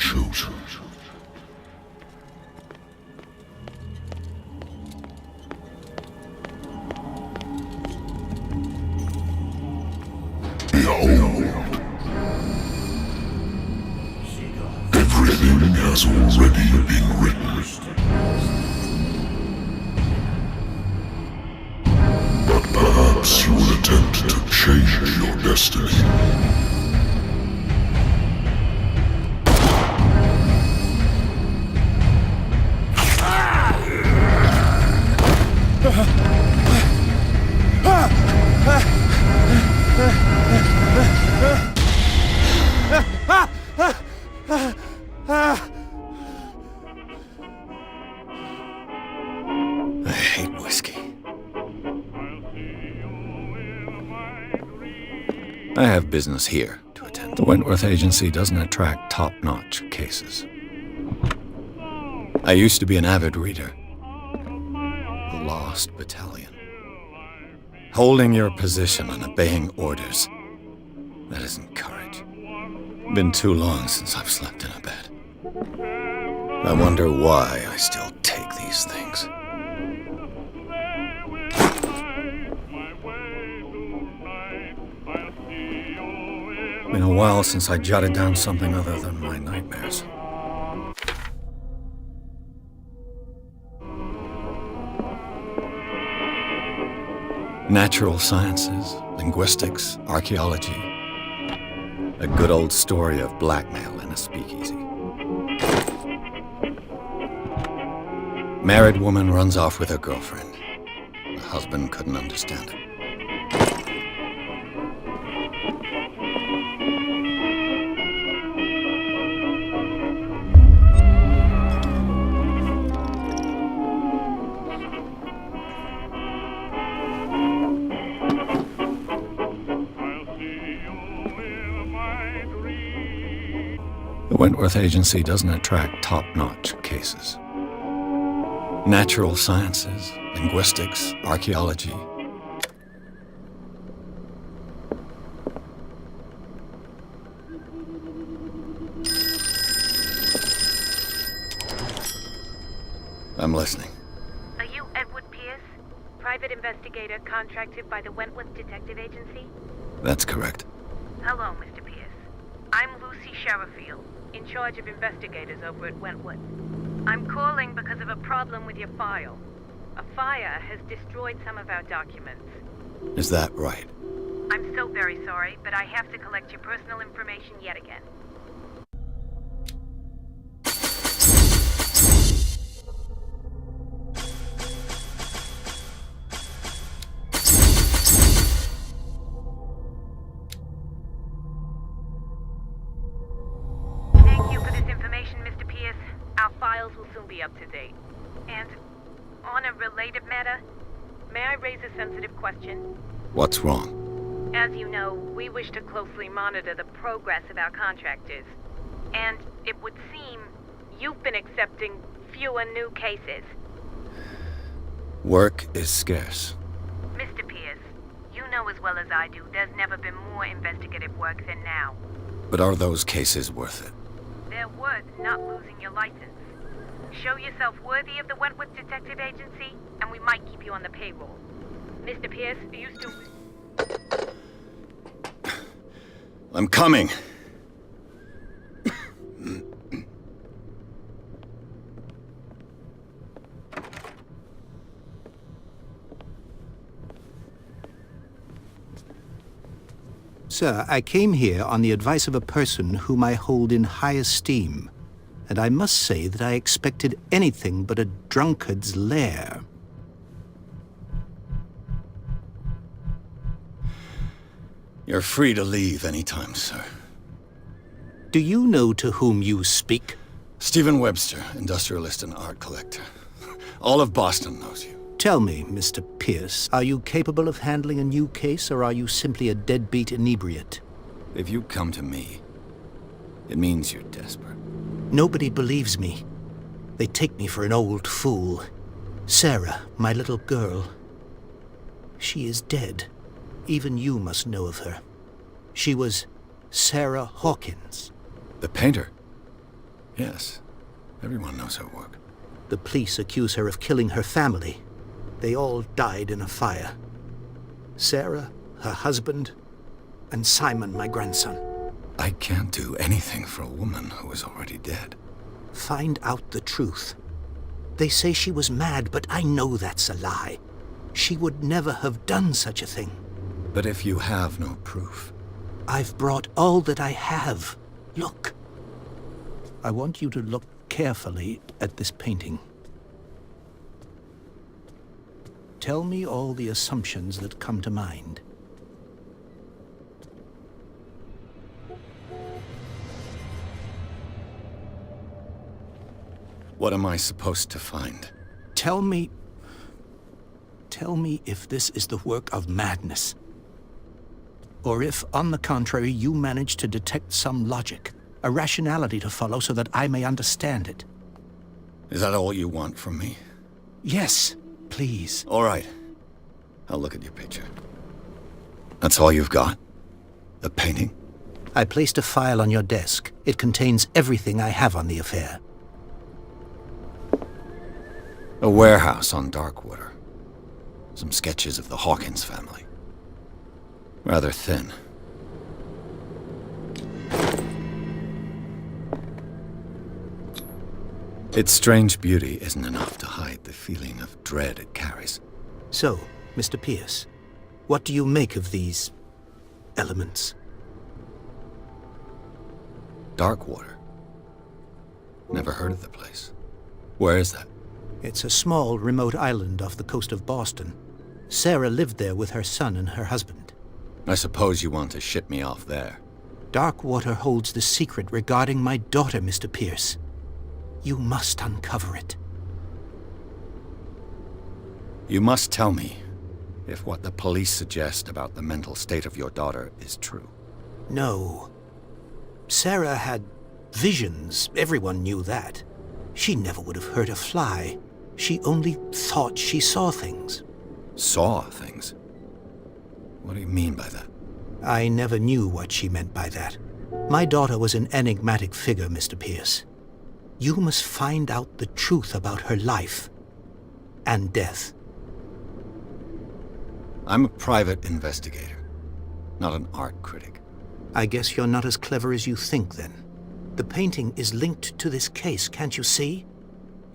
chosen. Behold, everything has already been written. But perhaps you will attempt to change your destiny. I hate whiskey. I have business here to attend. The Wentworth Agency doesn't attract top-notch cases. I used to be an avid reader. The Lost Battalion. Holding your position and obeying orders. That isn't courage. Been too long since I've slept in a bed. I wonder why I still take these things. Been a while since I jotted down something other than my nightmares. Natural sciences, linguistics, archaeology. A good old story of blackmail in a speakeasy. Married woman runs off with her girlfriend. The husband couldn't understand it. The Wentworth Agency doesn't attract top-notch cases. Natural sciences, linguistics, archaeology. I'm listening. Are you Edward Pирс, private investigator contracted by the Wentworth Detective Agency? That's correct. Hello, Mr. Pирс. I'm Lucy Sherrifield, in charge of investigators over at Wentworth. I'm calling because of a problem with your file. A fire has destroyed some of our documents. Is that right? I'm so very sorry, but I have to collect your personal information yet again. Thank you for this information, Mr. Pирс. Our files will soon be up to date. And on a related matter, may I raise a sensitive question? What's wrong? As you know, we wish to closely monitor the progress of our contractors. And it would seem you've been accepting fewer new cases. Work is scarce. Mr. Pирс, you know as well as I do there's never been more investigative work than now. But are those cases worth it? They're worth not losing your license. Show yourself worthy of the Wentworth Detective Agency, and we might keep you on the payroll. Mr. Pирс, are you still... I'm coming. Sir, I came here on the advice of a person whom I hold in high esteem, and I must say that I expected anything but a drunkard's lair. You're free to leave anytime, sir. Do you know to whom you speak? Stivен Webster, industrialist and art collector. All of Boston knows you. Tell me, Mr. Pирс, are you capable of handling a new case, or are you simply a deadbeat inebriate? If you come to me, it means you're desperate. Nobody believes me. They take me for an old fool. Sarah, my little girl. She is dead. Even you must know of her. She was Sarah Hawkins. The painter? Yes. Everyone knows her work. The police accuse her of killing her family. They all died in a fire. Sarah, her husband, and Simon, my grandson. I can't do anything for a woman who is already dead. Find out the truth. They say she was mad, but I know that's a lie. She would never have done such a thing. But if you have no proof... I've brought all that I have. Look. I want you to look carefully at this painting. Tell me all the assumptions that come to mind. What am I supposed to find? Tell me if this is the work of madness. Or if, on the contrary, you manage to detect some logic, a rationality to follow so that I may understand it. Is that all you want from me? Yes, please. All right. I'll look at your picture. That's all you've got? The painting? I placed a file on your desk. It contains everything I have on the affair. A warehouse on Darkwater. Some sketches of the Hawkins family. Rather thin. Its strange beauty isn't enough to hide the feeling of dread it carries. So, Mr. Pierce, what do you make of these elements? Darkwater. Never heard of the place. Where is that? It's a small, remote island off the coast of Boston. Sarah lived there with her son and her husband. I suppose you want to ship me off there. Darkwater holds the secret regarding my daughter, Mr. Pierce. You must uncover it. You must tell me if what the police suggest about the mental state of your daughter is true. No. Sarah had visions. Everyone knew that. She never would have hurt a fly. She only thought she saw things. Saw things? What do you mean by that? I never knew what she meant by that. My daughter was an enigmatic figure, Mr. Pierce. You must find out the truth about her life and death. I'm a private investigator, not an art critic. I guess you're not as clever as you think, then. The painting is linked to this case, can't you see?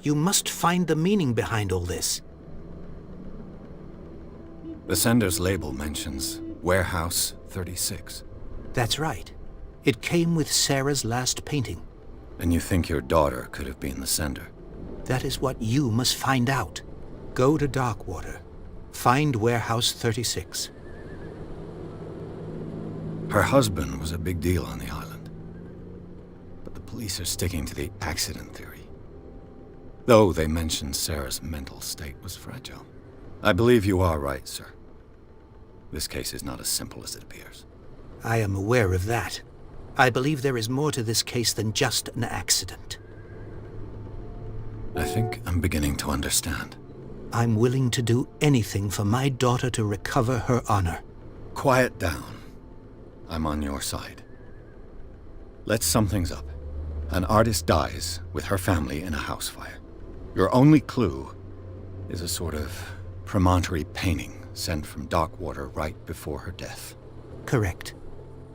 You must find the meaning behind all this. The sender's label mentions Warehouse 36. That's right. It came with Sarah's last painting. And you think your daughter could have been the sender? That is what you must find out. Go to Darkwater. Find Warehouse 36. Her husband was a big deal on the island. But the police are sticking to the accident theory. Though they mentioned Sarah's mental state was fragile. I believe you are right, sir. This case is not as simple as it appears. I am aware of that. I believe there is more to this case than just an accident. I think I'm beginning to understand. I'm willing to do anything for my daughter to recover her honor. Quiet down. I'm on your side. Let's sum things up. An artist dies with her family in a house fire. Your only clue is a sort of promontory painting sent from Darkwater right before her death. Correct.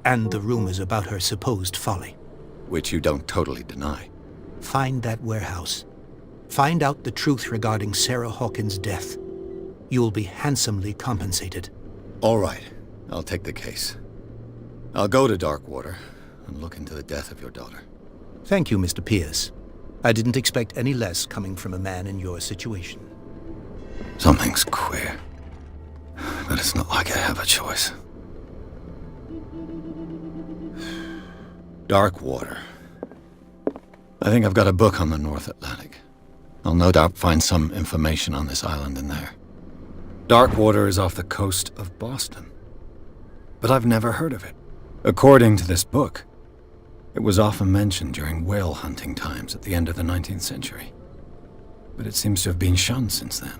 And the rumors about her supposed folly. Which you don't totally deny. Find that warehouse. Find out the truth regarding Sarah Hawkins' death. You'll be handsomely compensated. All right. I'll take the case. I'll go to Darkwater and look into the death of your daughter. Thank you, Mr. Pierce. I didn't expect any less coming from a man in your situation. Something's queer. But it's not like I have a choice. Darkwater. I think I've got a book on the North Atlantic. I'll no doubt find some information on this island in there. Darkwater is off the coast of Boston. But I've never heard of it. According to this book, it was often mentioned during whale hunting times at the end of the 19th century. But it seems to have been shunned since then.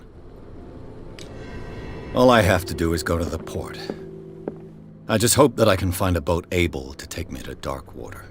All I have to do is go to the port. I just hope that I can find a boat able to take me to Darkwater.